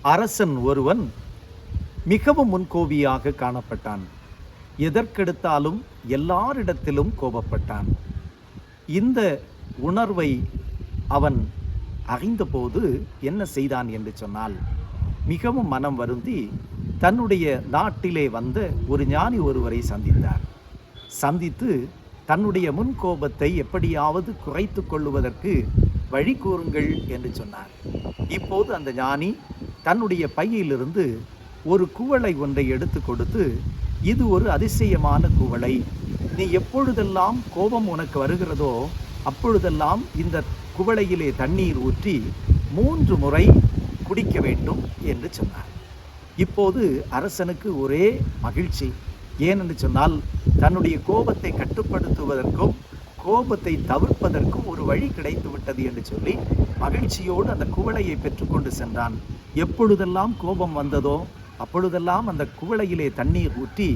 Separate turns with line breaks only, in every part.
அரசன் ஒருவன் மிகவும் முன்கோபியாக காணப்பட்டான். எதற்கெடுத்தாலும் எல்லாரிடத்திலும் கோபப்பட்டான். இந்த உணர்வை அவன் அறிந்தபோது என்ன செய்தான் என்று சொன்னால், மிகவும் மனம் வருந்தி தன்னுடைய நாட்டிலே வந்த ஒரு ஞானி ஒருவரை சந்தித்தார். சந்தித்து தன்னுடைய முன்கோபத்தை எப்படியாவது குறைத்து கொள்ளுவதற்கு வழி கூறுங்கள் என்று சொன்னார். இப்போது அந்த ஞானி தன்னுடைய பையிலிருந்து ஒரு குவளை ஒன்றை எடுத்து கொடுத்து, இது ஒரு அதிசயமான குவளை, நீ எப்பொழுதெல்லாம் கோபம் உனக்கு வருகிறதோ அப்பொழுதெல்லாம் இந்த குவளையிலே தண்ணீர் ஊற்றி 3 முறை குடிக்க வேண்டும் என்று சொன்னார். இப்போது அரசனுக்கு ஒரே மகிழ்ச்சி. ஏனென்று சொன்னால், தன்னுடைய கோபத்தை கட்டுப்படுத்துவதற்கும் கோபத்தை தவிர்ப்பதற்கும் ஒரு வழி கிடைத்து விட்டது என்று சொல்லி மகிழ்ச்சியோடு அந்த குவளையை பெற்றுக்கொண்டு சென்றான். எப்பொழுதெல்லாம் கோபம் வந்ததோ அப்பொழுதெல்லாம் அந்த குவளையிலே தண்ணீர் ஊற்றி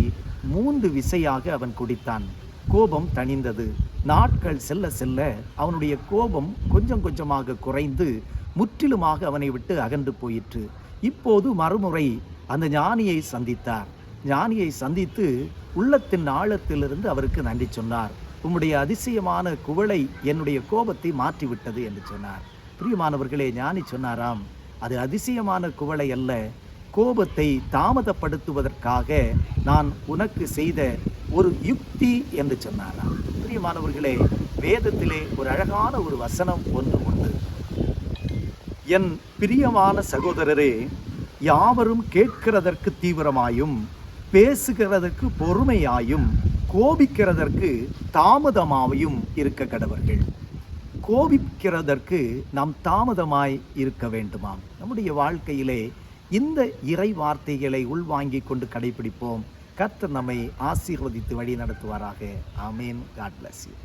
3 விசையாக அவன் குடித்தான். கோபம் தணிந்தது. நாட்கள் செல்ல செல்ல அவனுடைய கோபம் கொஞ்சம் கொஞ்சமாக குறைந்து முற்றிலுமாக அவனை விட்டு அகன்று போயிற்று. இப்போது மறுமுறை அந்த ஞானியை சந்தித்தார். ஞானியை சந்தித்து உள்ளத்தின் ஆழத்திலிருந்து அவருக்கு நன்றி சொன்னார். உம்முடைய அதிசயமான குவளை என்னுடைய கோபத்தை மாற்றிவிட்டது என்று சொன்னார். பிரியமானவர்களே, ஞானி சொன்னாராம், அது அதிசயமான குவளை அல்ல, கோபத்தை தாமதப்படுத்துவதற்காக நான் உனக்கு செய்த ஒரு யுக்தி என்று சொன்னாராம். பிரியமானவர்களே, வேதத்திலே ஒரு அழகான ஒரு வசனம் ஒன்று உண்டு. என் பிரியமான சகோதரரே, யாவரும் கேட்கிறதற்கு தீவிரமாயும் பேசுகிறதற்கு பொறுமையாயும் கோபிக்கிறதற்கு தாமதமாயும் இருக்க கடவர்கள். கோபிக்கிறதற்கு நாம் தாமதமாய் இருக்க வேண்டுமாம். நம்முடைய வாழ்க்கையிலே இந்த இறை வார்த்தைகளை உள்வாங்கிக் கொண்டு கடைபிடிப்போம். கர்த்தர் நம்மை ஆசீர்வதித்து வழி நடத்துவாராக. ஆமேன். God bless you.